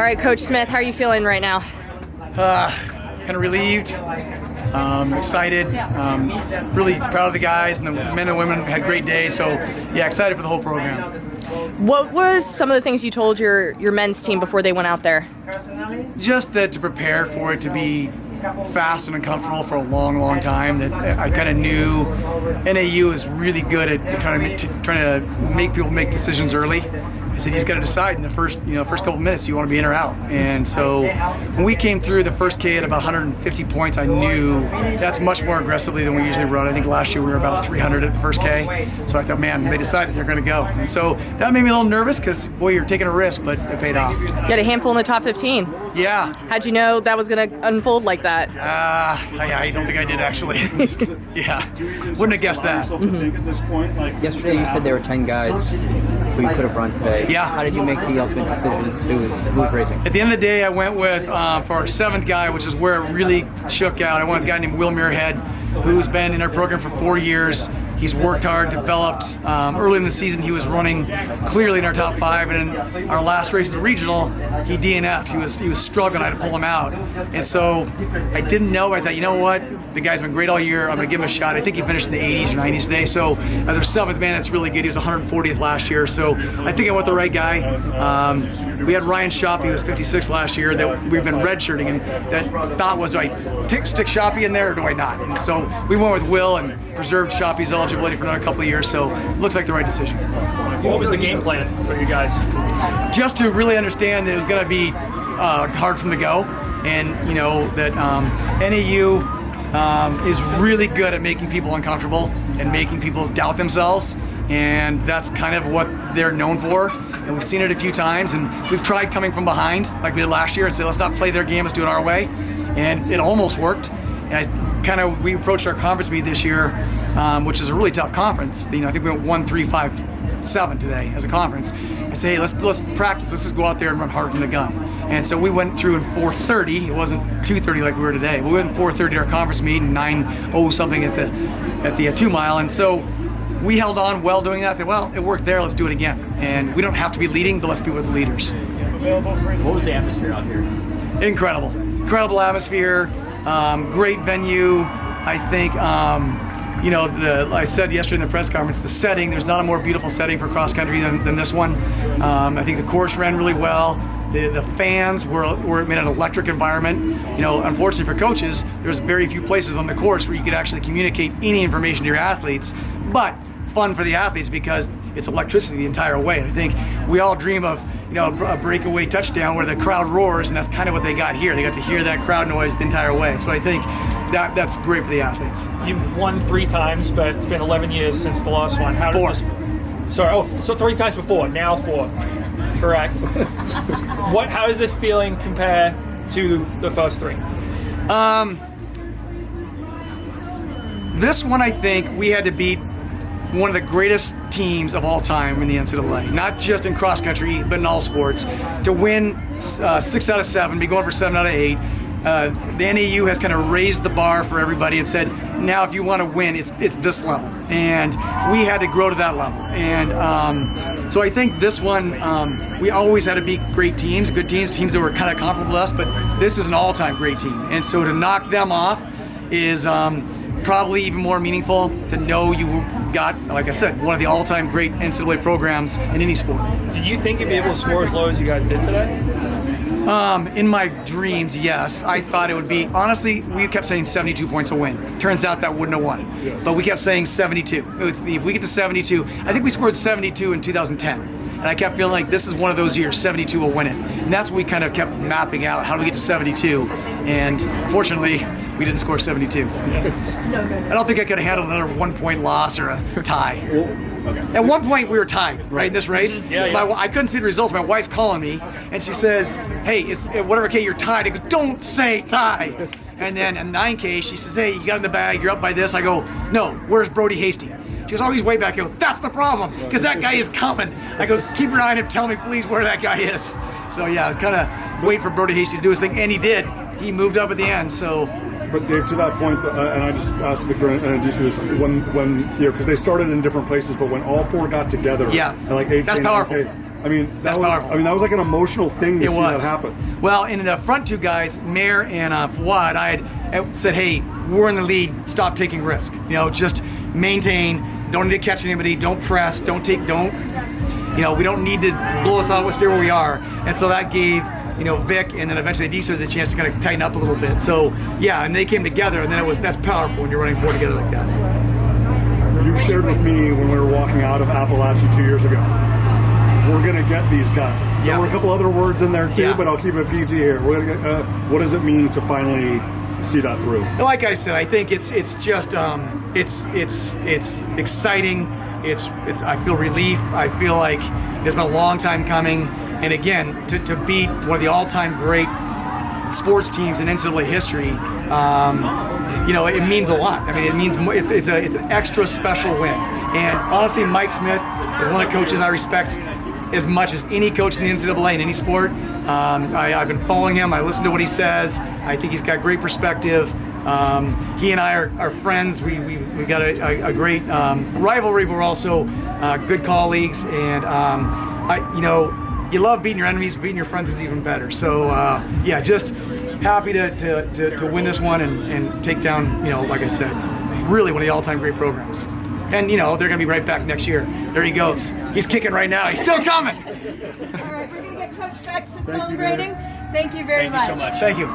right, Coach Smith, how are you feeling right now? Kind of relieved, excited, really proud of the guys, and the men and women had a great day. So, yeah, excited for the whole program. What was some of the things you told your men's team before they went out there? Just that to prepare for it to be fast and uncomfortable for a long, long time. That I kind of knew NAU is really good at trying to make people make decisions early. I said, he's got to decide in the first couple minutes, do you want to be in or out? And so when we came through the first K at about 150 points, I knew that's much more aggressively than we usually run. I think last year we were about 300 at the first K. So I thought, man, they decided they're going to go. And so that made me a little nervous because, boy, you're taking a risk, but it paid off. You had a handful in the top 15. Yeah. How'd you know that was going to unfold like that? I don't think I did, actually. Yeah. Wouldn't have guessed that. Mm-hmm. Yesterday you said there were 10 guys who you could have run today. Yeah. How did you make the ultimate decisions? Who was racing? At the end of the day, I went with, for our seventh guy, which is where it really shook out, I went with a guy named Will Muirhead, who's been in our program for 4 years. He's worked hard, developed. Early in the season, he was running clearly in our top 5, and in our last race of the regional, he DNF'd. He was struggling. I had to pull him out, and so I didn't know. I thought, you know what? The guy's been great all year. I'm going to give him a shot. I think he finished in the 80s or 90s today. So as our seventh man, that's really good. He was 140th last year, so I think I went the right guy. We had Ryan Shoppy, who was 56 last year, that we've been redshirting, and that thought was, do I stick Shoppy in there or do I not? And so we went with Will and preserved Shoppy's eligibility for another couple of years, so it looks like the right decision. What was the game plan for you guys? Just to really understand that it was going to be hard from the go, and that NAU is really good at making people uncomfortable and making people doubt themselves, and that's kind of what they're known for. And we've seen it a few times, and we've tried coming from behind like we did last year and say, let's not play their game, let's do it our way, and it almost worked. And we approached our conference meet this year, which is a really tough conference. I think we went 1-3-5-7 today as a conference. I say, hey, let's practice. Let's just go out there and run hard from the gun. And so we went through in 4:30. It wasn't 2:30 like we were today. But we went in 4:30 at our conference meet and 9:0 something at the 2 mile. And so we held on well doing that. Well, it worked there. Let's do it again. And we don't have to be leading, but let's be with the leaders. What was the atmosphere out here? Incredible atmosphere. Great venue. I think. I said yesterday in the press conference, the setting, there's not a more beautiful setting for cross country than this one. I think the course ran really well. The fans were in an electric environment. Unfortunately for coaches, there's very few places on the course where you could actually communicate any information to your athletes, but fun for the athletes because it's electricity the entire way. And I think we all dream of a breakaway touchdown where the crowd roars, and that's kind of what they got here. They got to hear that crowd noise the entire way. So I think that's great for the athletes. You've won 3 times, but it's been 11 years since the last one. How does 4. So 3 times before, now 4. Correct. How does this feeling compare to the first 3? This one, I think we had to beat one of the greatest teams of all time in the NCAA, not just in cross country, but in all sports. To win 6 out of 7, be going for 7 out of 8. The NAU has kind of raised the bar for everybody and said, now if you want to win, it's this level. And we had to grow to that level. And so I think this one, we always had to beat great teams, good teams that were kind of comparable to us, but this is an all-time great team. And so to knock them off is probably even more meaningful, to know you got, like I said, one of the all-time great NCAA programs in any sport. Did you think you'd be able to score as low as you guys did today? In my dreams, yes. I thought it would be, honestly, we kept saying 72 points a win. Turns out that wouldn't have won. Yes. But we kept saying 72. If we get to 72, I think we scored 72 in 2010. And I kept feeling like this is one of those years, 72 will win it. And that's what we kind of kept mapping out, how do we get to 72? And fortunately, we didn't score 72. I don't think I could have handled another 1-point loss or a tie. Okay. At one point, we were tied, right, in this race. I couldn't see the results. My wife's calling me, and she says, hey, it's whatever K, you're tied. I go, don't say tie. And then in 9K, she says, hey, you got in the bag, you're up by this. I go, no, where's Brody Hasty? She goes, oh, he's way back. I go, that's the problem, because that guy is coming. I go, keep your eye on him, tell me, please, where that guy is. So, yeah, I was kind of waiting for Brody Hasty to do his thing, and he did. He moved up at the end, so. But Dave, to that point, and I just asked Victor and DC this, when because they started in different places, but when all 4 got together, yeah, and like 8K, that's powerful. 9K, I mean, That's powerful. that was like an emotional thing to see that happen. Well, in the front two guys, Mayer and Fawad, I had said, hey, we're in the lead, stop taking risk. You know, just maintain, don't need to catch anybody, don't press, we don't need to blow us out, let's stay where we are. And so that gave, Vic and then eventually Adisa the chance to kind of tighten up a little bit. So, yeah, and they came together, and then that's powerful when you're running four together like that. You shared with me when we were walking out of Appalachia 2 years ago, we're going to get these guys. There were a couple other words in there too, but I'll keep it PG here. We're going to get, what does it mean to finally see that through? Like I said, I think it's just it's exciting. I feel relief. I feel like it's been a long time coming. And again, to beat one of the all-time great sports teams in NCAA history, it means a lot. I mean, it means it's an extra special win. And honestly, Mike Smith is one of the coaches I respect as much as any coach in the NCAA in any sport. I've been following him. I listen to what he says. I think he's got great perspective. He and I are friends. We got a great rivalry, but we're also good colleagues. And you love beating your enemies, beating your friends is even better. So just happy to win this one and take down, like I said, really one of the all-time great programs. And they're going to be right back next year. There he goes. He's kicking right now. He's still coming. All right, we're going to get Coach back to celebrating. Thank you very much. Thank you so much. Thank you.